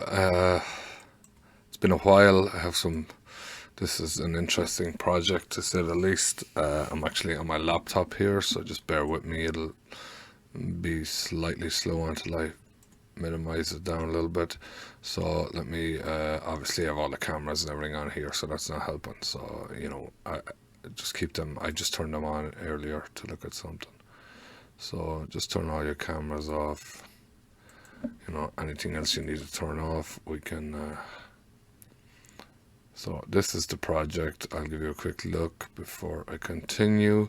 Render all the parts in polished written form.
it's been a while. I have some. This is an interesting project to say the least. I'm actually on my laptop here, so just bear with me. It'll be slightly slow until I minimize it down a little bit. So let me. Obviously, I have all the cameras and everything on here, so that's not helping. So I just keep them. I just turned them on earlier to look at something. So just turn all your cameras off. Anything else you need to turn off, we can. So this is the project. I'll give you a quick look before I continue.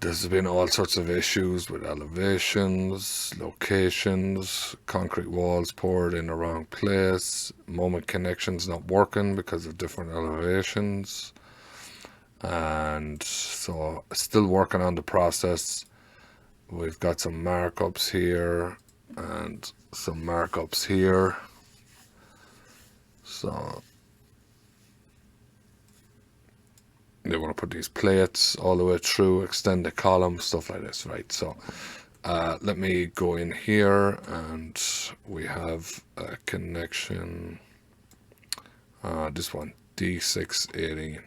There's been all sorts of issues with elevations, locations, concrete walls poured in the wrong place, moment connections not working because of different elevations. And so still working on the process. We've got some markups here and some markups here. So they want to put these plates all the way through, extend the column, stuff like this, right? So let me go in here, and we have a connection. This one, D618.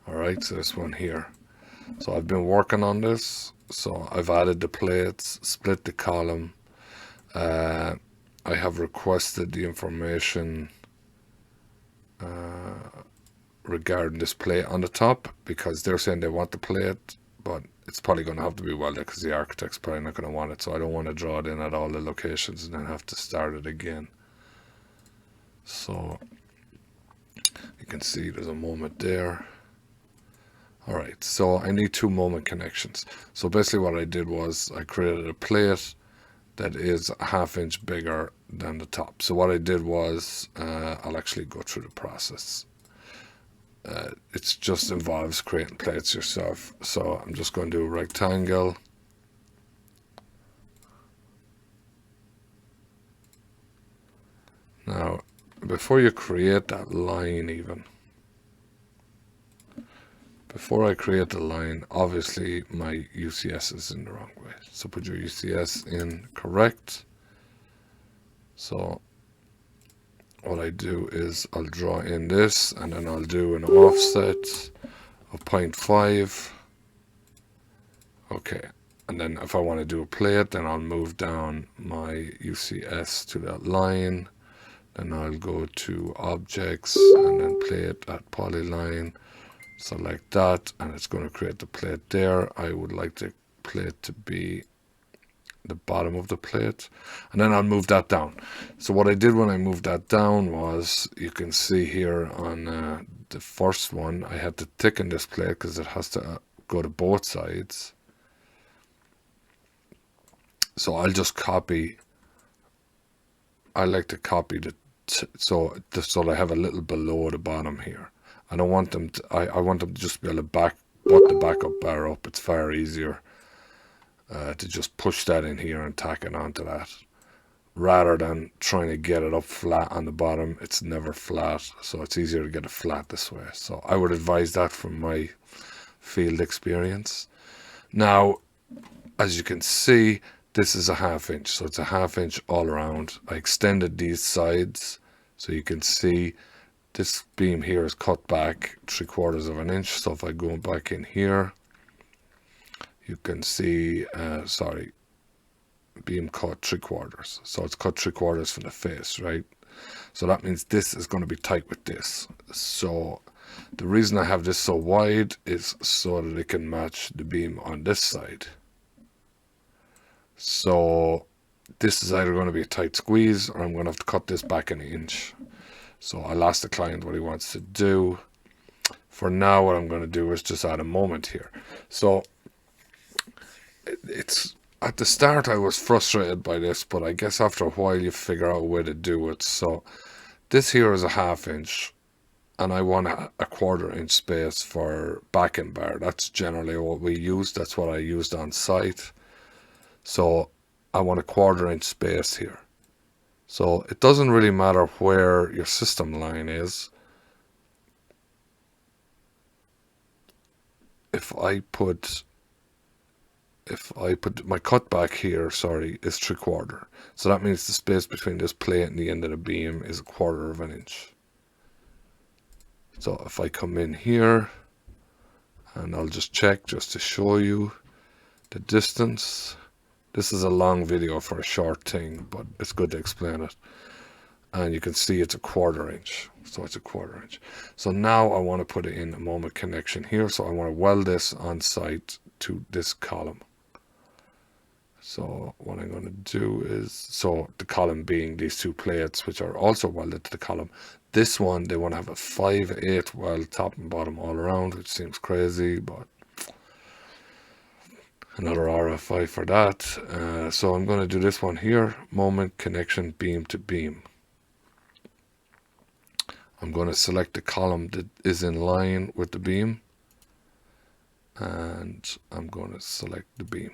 All right, so this one here. So I've been working on this. So I've added the plates, split the column. I have requested the information regarding this plate on the top because they're saying they want the plate, but it's probably going to have to be welded because the architect's probably not going to want it. So I don't want to draw it in at all the locations and then have to start it again. So you can see there's a moment there. All right, so I need two moment connections. So basically what I did was I created a plate that is a ½ inch bigger than the top. So what I did was I'll actually go through the process. It just involves creating plates yourself. So I'm just going to do a rectangle. Now, before you create that line even, before I create the line, obviously my UCS is in the wrong way. So put your UCS in correct. So what I do is I'll draw in this, and then I'll do an offset of 0.5. Okay, and then if I want to do a plate, then I'll move down my UCS to that line. Then I'll go to objects and then plate at polyline. Select that, and it's going to create the plate there. I would like the plate to be the bottom of the plate, and then I'll move that down. So what I did when I moved that down was, you can see here on the first one, I had to thicken this plate because it has to go to both sides. So I'll just copy. I like to copy so I have a little below the bottom here. I don't want them to, I want them to just be able to put the backup bar up. It's far easier to just push that in here and tack it onto that, rather than trying to get it up flat on the bottom. It's never flat, so it's easier to get it flat this way. So I would advise that from my field experience. Now, as you can see, this is a ½ inch, so it's a ½ inch all around. I extended these sides, so you can see this beam here is cut back 3/4 of an inch. So if I go back in here, you can see, beam cut 3/4. So it's cut 3/4 for the face, right? So that means this is going to be tight with this. So the reason I have this so wide is so that it can match the beam on this side. So this is either going to be a tight squeeze, or I'm going to have to cut this back an inch. So I'll ask the client what he wants to do. For now, what I'm going to do is just add a moment here. So it's at the start I was frustrated by this, but I guess after a while you figure out a way to do it. So this here is a ½ inch, and I want a 1/4 inch space for backing bar. That's generally what we use. That's what I used on site. So I want a 1/4 inch space here. So it doesn't really matter where your system line is. If I put if I put my cut back here, sorry, is 3/4. So that means the space between this plate and the end of the beam is 1/4 of an inch. So if I come in here, and I'll just check just to show you the distance. This is a long video for a short thing, but it's good to explain it. And you can see it's a 1/4 inch. So it's a 1/4 inch. So now I want to put it in a moment connection here. So I want to weld this on site to this column. So what I'm going to do is, so the column being these two plates, which are also welded to the column. This one, they want to have a 5/8 weld top and bottom all around, which seems crazy, but another RFI for that. So I'm going to do this one here, moment connection beam to beam. I'm going to select the column that is in line with the beam, and I'm going to select the beam.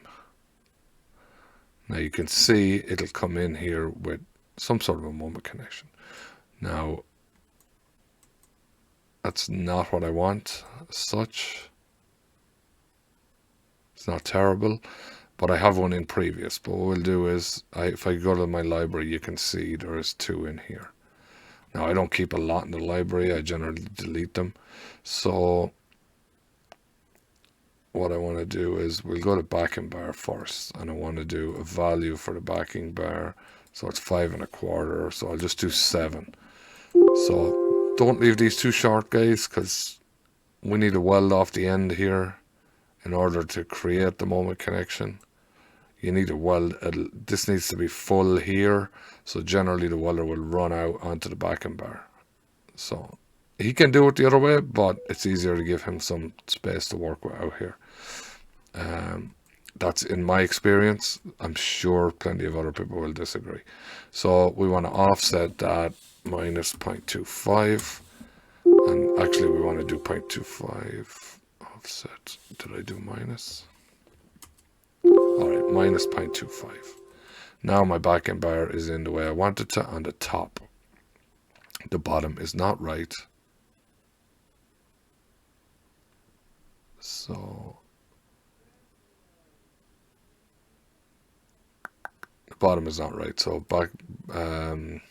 Now you can see it'll come in here with some sort of a moment connection. Now, that's not what I want as such. It's not terrible, but I have one in previous. But what we'll do is, if I go to my library, you can see there is 2 in here. Now, I don't keep a lot in the library. I generally delete them. So what I want to do is, we'll go to backing bar first, and I want to do a value for the backing bar. So it's 5 1/4. So I'll just do 7. So don't leave these too short, guys, because we need to weld off the end here in order to create the moment connection. You need to weld, this needs to be full here, so generally the welder will run out onto the backing bar. So he can do it the other way, but it's easier to give him some space to work with out here. That's in my experience. I'm sure plenty of other people will disagree. So we want to offset that minus 0.25, and actually we want to do 0.25 offset. Did I do minus? Alright, minus 0.25. Now my backing bar is in the way I want it to on the top. The bottom is not right. So the bottom is not right. So backing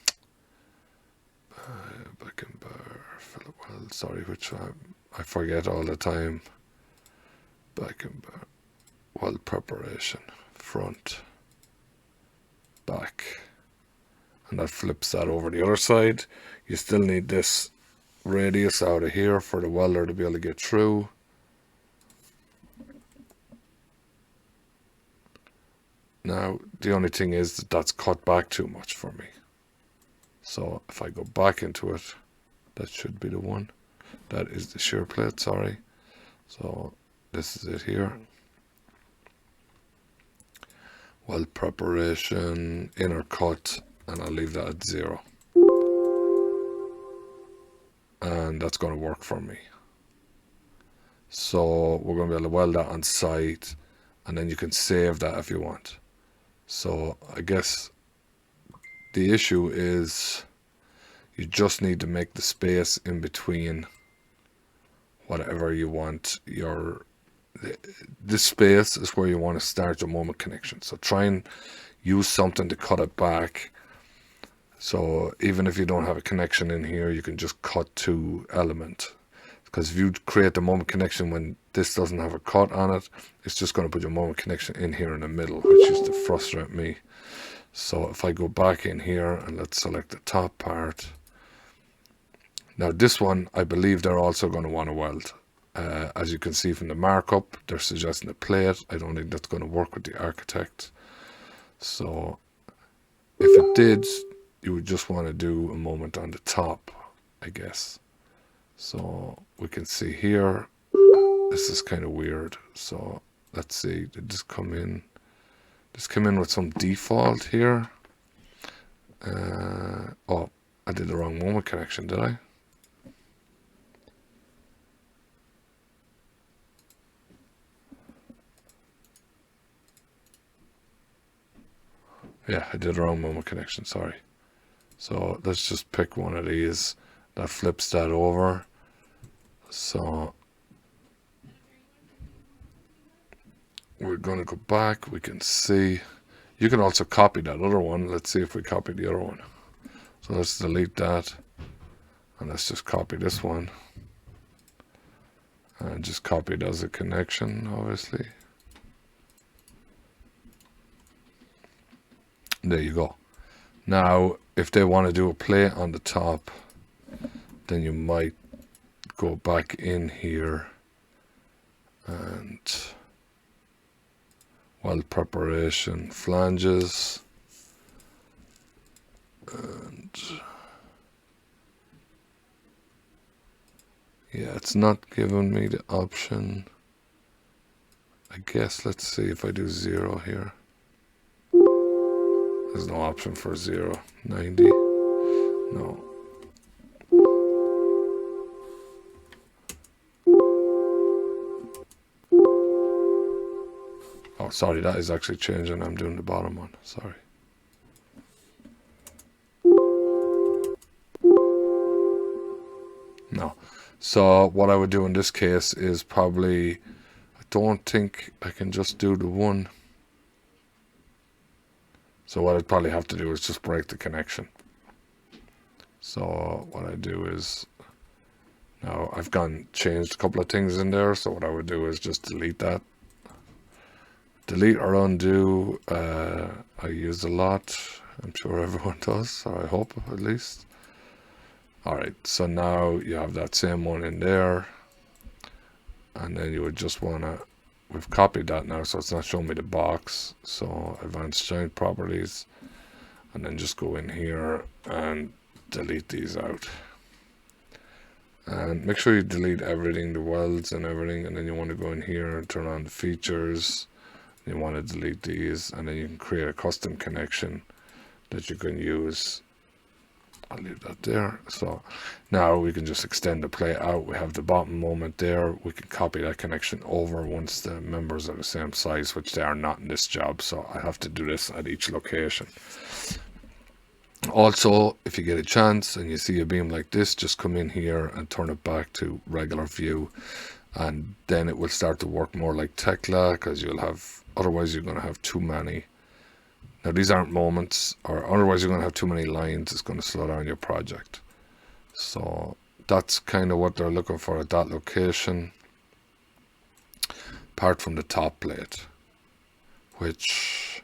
bar, Philip Weld, sorry, which I forget all the time. Backing bar, weld preparation, front, back, and that flips that over the other side. You still need this radius out of here for the welder to be able to get through. Now the only thing is that that's cut back too much for me. So if I go back into it, that should be the one. That is the shear plate, sorry. So this is it here. Weld preparation, inner cut, and I'll leave that at 0. And that's going to work for me. So we're going to be able to weld that on site, and then you can save that if you want. So I guess the issue is you just need to make the space in between whatever you want. This space is where you want to start your moment connection. So try and use something to cut it back. So even if you don't have a connection in here, you can just cut to element. Because if you create the moment connection when this doesn't have a cut on it, it's just going to put your moment connection in here in the middle, which used to frustrate me. So if I go back in here and let's select the top part. Now this one, I believe they're also going to want to weld. As you can see from the markup, they're suggesting a plate. I don't think that's going to work with the architect. So if it did, you would just want to do a moment on the top, I guess. So we can see here, this is kind of weird. So let's see, did this come in? This came in with some default here. Oh, I did the wrong moment connection, did I? Yeah, I did the wrong moment connection, sorry. So let's just pick one of these that flips that over. So we're going to go back. We can see. You can also copy that other one. Let's see if we copy the other one. So let's delete that. And let's just copy this one. And just copy it as a connection, obviously. There you go. Now, if they want to do a plate on the top, then you might go back in here and weld preparation, flanges, and yeah, it's not giving me the option. I guess let's see if I do 0 here. There's no option for 0. 90. No. Oh, sorry, that is actually changing. I'm doing the bottom one. Sorry. No. So what I would do in this case is probably, I don't think I can just do the one. So what I'd probably have to do is just break the connection. So what I do is, now I've changed a couple of things in there. So what I would do is just delete that. Delete or undo, I use a lot. I'm sure everyone does, or I hope at least. Alright, so now you have that same one in there. And then you would just want to, we've copied that now, so it's not showing me the box. So advanced joint properties, and then just go in here and delete these out. And make sure you delete everything, the welds and everything, and then you want to go in here and turn on the features. You want to delete these, and then you can create a custom connection that you can use. I'll leave that there. So now we can just extend the plate out. We have the bottom moment there. We can copy that connection over once the members are the same size, which they are not in this job. So I have to do this at each location. Also, if you get a chance and you see a beam like this, just come in here and turn it back to regular view. And then it will start to work more like Tekla, because you'll have, otherwise you're going to have too many. Now these aren't moments, or otherwise you're going to have too many lines. It's going to slow down your project. So that's kind of what they're looking for at that location, apart from the top plate, which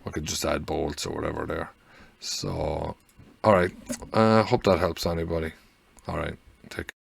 I could just add bolts or whatever there. So alright, hope that helps anybody. Alright, take care.